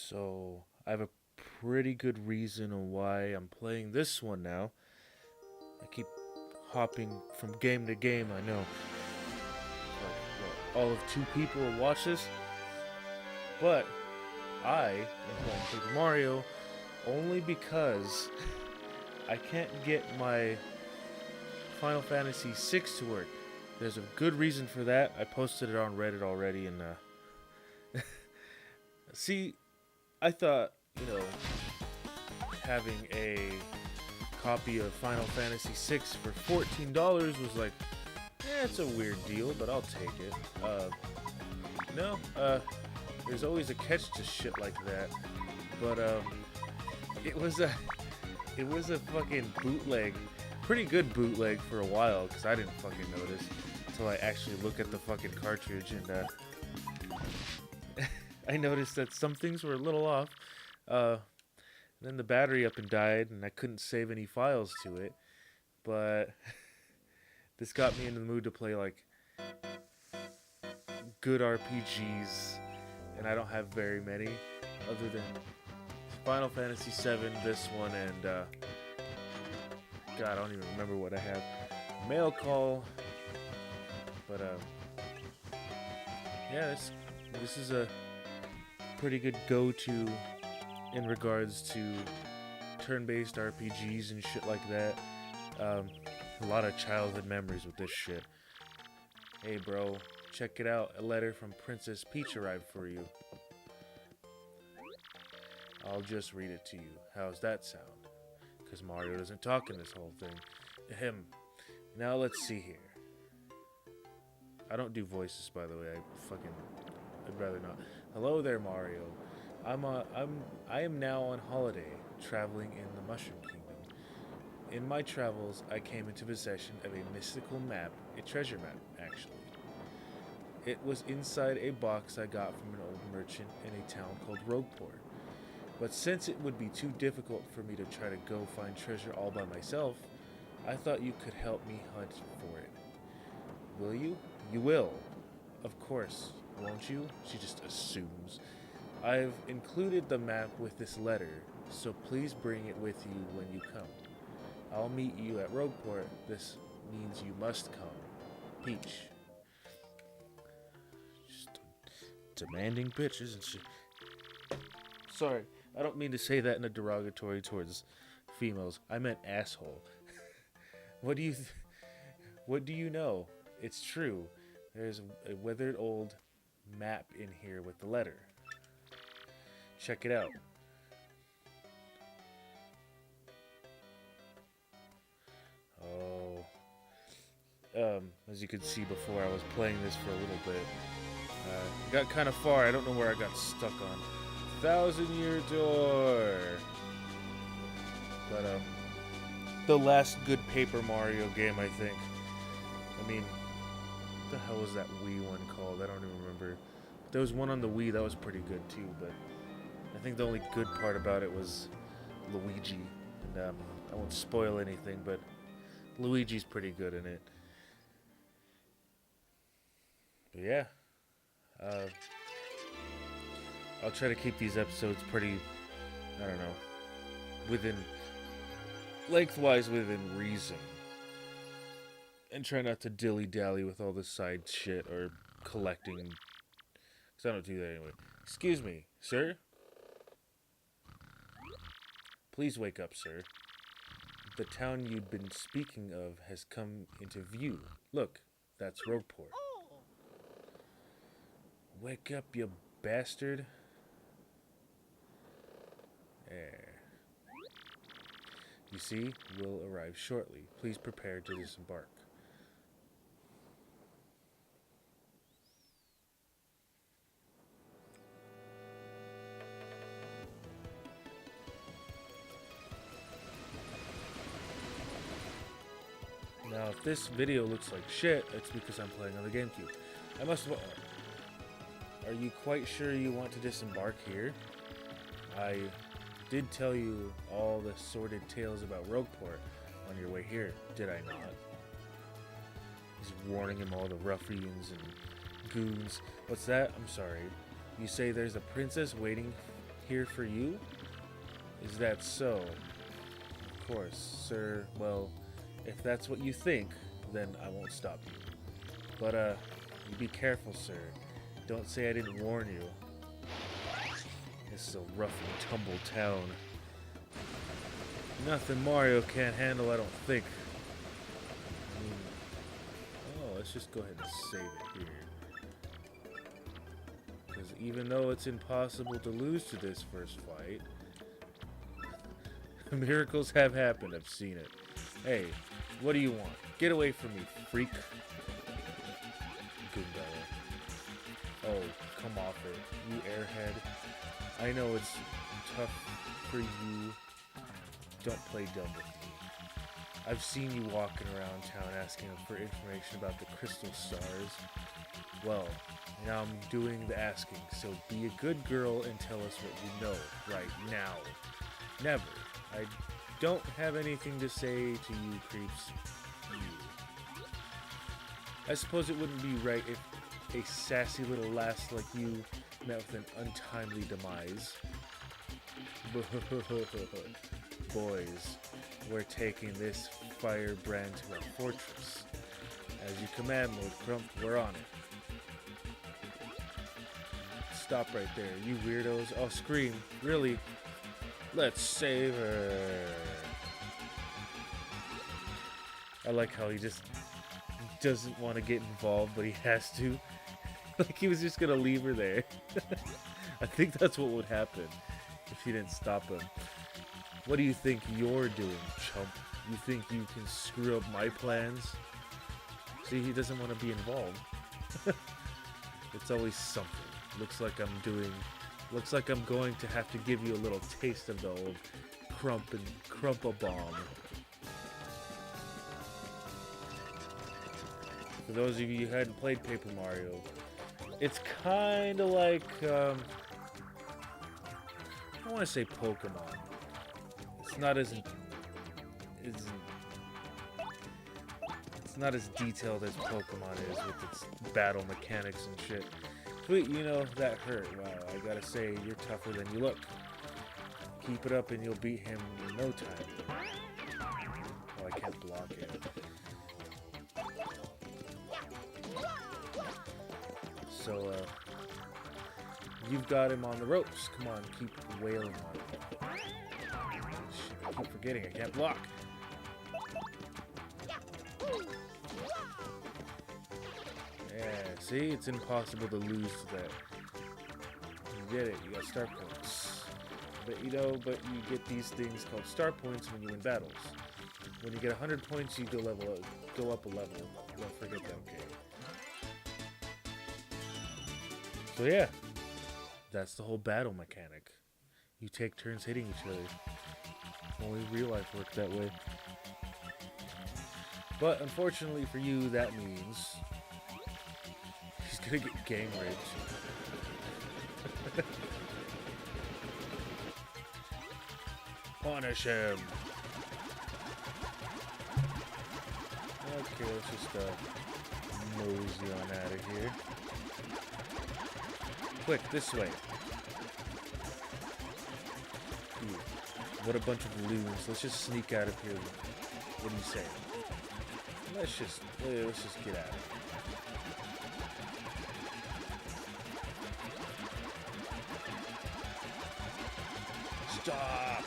So I have a pretty good reason on why I'm playing this one now. I keep hopping from game to game. I know all of two people will watch this, but I am playing Paper Mario only because I can't get my Final Fantasy VI to work. There's a good reason for that. I posted it on Reddit already, and see, I thought having a copy of Final Fantasy VI for $14 was like, it's a weird deal, but I'll take it. No, there's always a catch to shit like that. But it was a fucking bootleg, pretty good bootleg for a while, because I didn't fucking notice until I actually look at the fucking cartridge, and I noticed that some things were a little off. Then the battery up and died, and I couldn't save any files to it. But this got me in the mood to play like good RPGs, and I don't have very many, other than Final Fantasy VII, this one, and God, I don't even remember what I have. Mail Call, but yeah, this is a pretty good go-to in regards to turn-based RPGs and shit like that. A lot of childhood memories with this shit. Hey bro, check it out. A letter from Princess Peach arrived for you. I'll just read it to you. How's that sound? Because Mario doesn't talk in this whole thing. Ahem. Now let's see here. I don't do voices, by the way. I'd rather not. Hello there, Mario. I am now on holiday, traveling in the Mushroom Kingdom. In my travels, I came into possession of a mystical map, a treasure map, actually. It was inside a box I got from an old merchant in a town called Rogueport. But since it would be too difficult for me to try to go find treasure all by myself, I thought you could help me hunt for it. Will you? You will. Of course, won't you? She just assumes. I've included the map with this letter, so please bring it with you when you come. I'll meet you at Rogueport. This means you must come. Peach. Just a demanding bitch, isn't she? Sorry, I don't mean to say that in a derogatory towards females. I meant asshole. What do you know? It's true. There's a withered old map in here with the letter. Check it out. Oh. As you could see before, I was playing this for a little bit. Got kind of far. I don't know where I got stuck on. 1,000-Year Door. But the last good Paper Mario game, I think. I mean, what the hell was that Wii one called? I don't even remember. There was one on the Wii that was pretty good too, but I think the only good part about it was Luigi. And I won't spoil anything, but Luigi's pretty good in it. But yeah, I'll try to keep these episodes pretty, I don't know, lengthwise within reason. And try not to dilly-dally with all the side shit or collecting, because I don't do that anyway. Excuse me, sir? Please wake up, sir. The town you'd been speaking of has come into view. Look, that's Rogueport. Wake up, you bastard. There. You see, we'll arrive shortly. Please prepare to disembark. Now, if this video looks like shit, it's because I'm playing on the GameCube. Are you quite sure you want to disembark here? I did tell you all the sordid tales about Rogueport on your way here, did I not? He's warning him all the ruffians and goons. What's that? I'm sorry. You say there's a princess waiting here for you? Is that so? Of course, sir. Well, if that's what you think, then I won't stop you. But, you be careful, sir. Don't say I didn't warn you. This is a rough and tumble town. Nothing Mario can't handle, I don't think. Oh, let's just go ahead and save it here. Because even though it's impossible to lose to this first fight, miracles have happened, I've seen it. Hey, what do you want? Get away from me, freak. Goombella. Oh, come off it, you airhead. I know it's tough for you. Don't play dumb with me. I've seen you walking around town asking for information about the crystal stars. Well, now I'm doing the asking, so be a good girl and tell us what you know right now. Never. I don't have anything to say to you creeps. You. I suppose it wouldn't be right if a sassy little lass like you met with an untimely demise. Boys, we're taking this firebrand to our fortress. As you command, Lord Crump, we're on it. Stop right there, you weirdos. I'll scream. Really? Let's save her. I like how he just doesn't want to get involved, but he has to. Like he was just gonna leave her there. I think that's what would happen if he didn't stop him. What do you think you're doing, chump? You think you can screw up my plans? See, he doesn't want to be involved. It's always something. Looks like I'm going to have to give you a little taste of the old crump and crump-a-bomb. For those of you who hadn't played Paper Mario, it's kind of like, I don't want to say Pokemon. It's not as detailed as Pokemon is with its battle mechanics and shit. But, you know, that hurt. Wow, I gotta say, you're tougher than you look. Keep it up and you'll beat him in no time. Oh, I can't block it. So, you've got him on the ropes. Come on, keep wailing on him. Shit, I keep forgetting, I can't block. Yeah, see? It's impossible to lose to that. You get it, you got star points. But you get these things called star points when you win battles. When you get 100 points, you go up a level. Don't forget that, okay? So yeah, that's the whole battle mechanic. You take turns hitting each other. Only real life works that way. But unfortunately for you, that means he's gonna get gang raped. Punish him. Okay, let's just mosey on out of here. Quick, this way. Ooh, what a bunch of loons. Let's just sneak out of here. What do you say? Let's just get out of here. Stop!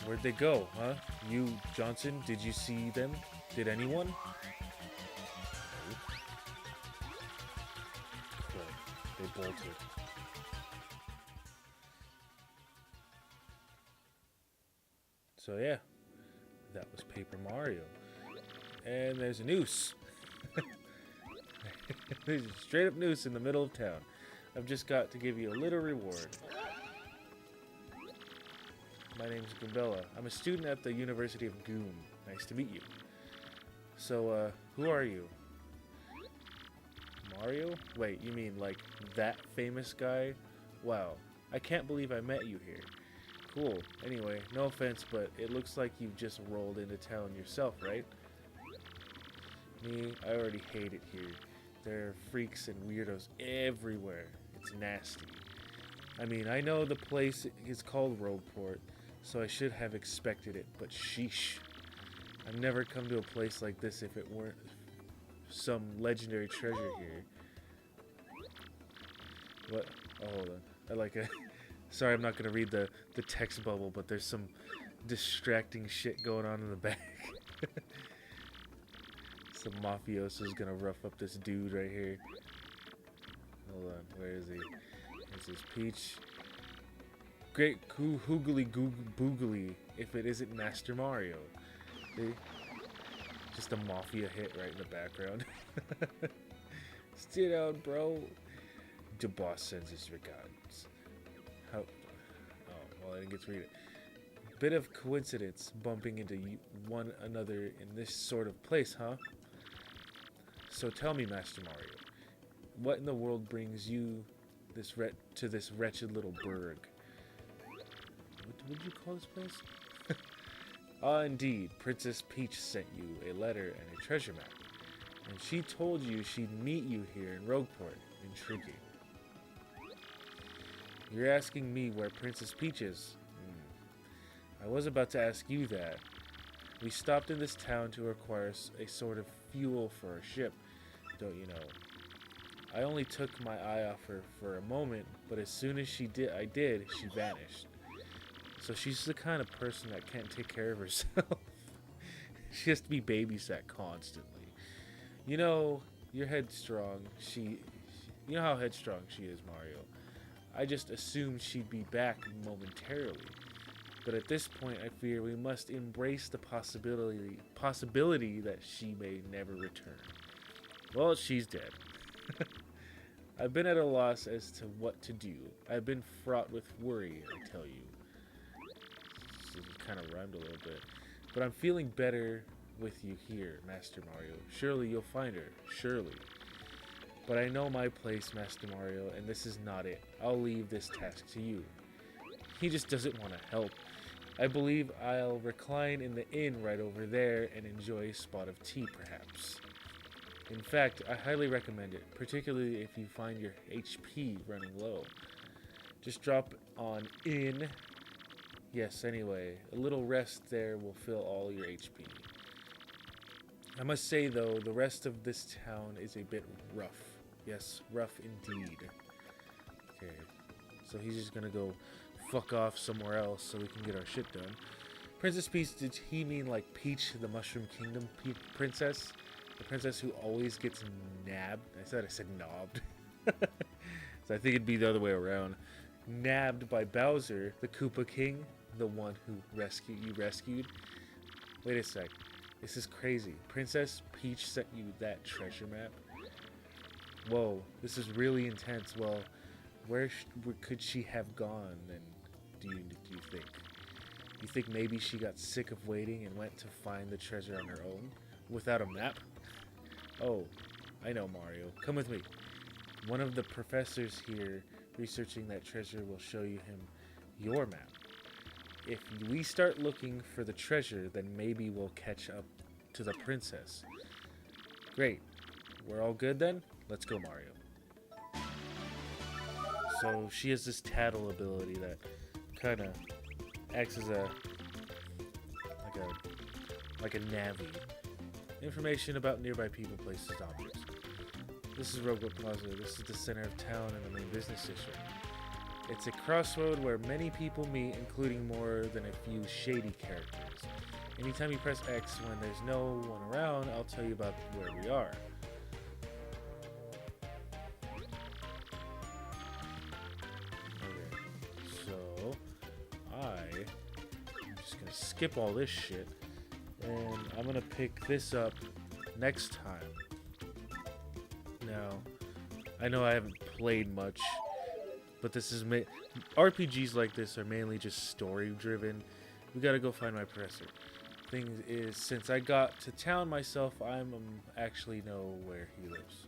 Where'd they go, huh? You, Johnson, did you see them? Did anyone? No. Cool. They bolted. So yeah, that was Paper Mario. And there's a noose. There's a straight up noose in the middle of town. I've just got to give you a little reward. My name's Goombella. I'm a student at the University of Goom. Nice to meet you. So, who are you? Mario? Wait, you mean like that famous guy? Wow, I can't believe I met you here. Cool. Anyway, no offense, but it looks like you've just rolled into town yourself, right? Me, I already hate it here. There are freaks and weirdos everywhere. It's nasty. I mean, I know the place is called Rogueport, so I should have expected it, but sheesh. I've never come to a place like this if it weren't some legendary treasure here. What? Oh, hold on. I like a... Sorry, I'm not going to read the text bubble, but there's some distracting shit going on in the back. Some mafioso's going to rough up this dude right here. Hold on, where is he? This is Peach. Great hoogly boogly if it isn't Master Mario. See? Just a mafia hit right in the background. Stay down, bro. The boss sends his regards. How? Oh, well, I didn't get to read it. Bit of coincidence bumping into one another in this sort of place, huh? So tell me, Master Mario, what in the world brings you to this wretched little burg? What would you call this place? Ah, indeed, Princess Peach sent you a letter and a treasure map, and she told you she'd meet you here in Rogueport. Intriguing. You're asking me where Princess Peach is? I was about to ask you that. We stopped in this town to acquire a sort of fuel for our ship, don't you know? I only took my eye off her for a moment, but as soon as she vanished. So she's the kind of person that can't take care of herself. She has to be babysat constantly. You know, you're headstrong. You know how headstrong she is, Mario. I just assumed she'd be back momentarily. But at this point, I fear we must embrace the possibility that she may never return. Well, she's dead. I've been at a loss as to what to do. I've been fraught with worry, I tell you. This kind of rhymed a little bit. But I'm feeling better with you here, Master Mario. Surely you'll find her. Surely. But I know my place, Master Mario, and this is not it. I'll leave this task to you. He just doesn't want to help. I believe I'll recline in the inn right over there and enjoy a spot of tea, perhaps. In fact, I highly recommend it, particularly if you find your HP running low. Just drop on in. Yes, anyway, a little rest there will fill all your HP. I must say, though, the rest of this town is a bit rough. Yes, rough indeed. Okay, so he's just gonna go fuck off somewhere else so we can get our shit done. Princess Peach, did he mean like Peach, the Mushroom Kingdom princess? The princess who always gets nabbed? I said knobbed. So I think it'd be the other way around. Nabbed by Bowser, the Koopa King, the one who you rescued. Wait a sec. This is crazy. Princess Peach sent you that treasure map? Whoa, this is really intense. Well, where could she have gone then, do you think? You think maybe she got sick of waiting and went to find the treasure on her own? Without a map? Oh, I know, Mario. Come with me. One of the professors here researching that treasure will show him your map. If we start looking for the treasure, then maybe we'll catch up to the princess. Great. We're all good then? Let's go, Mario. So she has this tattle ability that kind of acts as like a navi. Information about nearby people, places, objects. This is Rogueport Plaza. This is the center of town and the main business district. It's a crossroad where many people meet, including more than a few shady characters. Anytime you press X when there's no one around, I'll tell you about where we are. Okay, so I'm just gonna skip all this shit, and I'm gonna pick this up next time. Now, I know I haven't played much, but this is RPGs like this are mainly just story driven. We gotta go find my professor. Thing is, since I got to town myself, I'm actually know where he lives.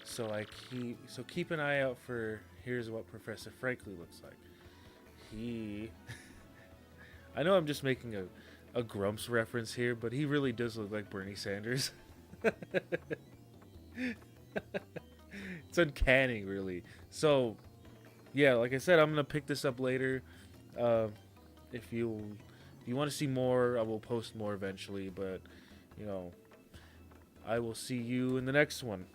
So keep an eye out for. Here's what Professor Frankly looks like. I know I'm just making a Grumps reference here, but he really does look like Bernie Sanders. It's uncanny, really. So, yeah, like I said, I'm gonna pick this up later. Uh, if you want to see more, I will post more eventually. But you know, I will see you in the next one.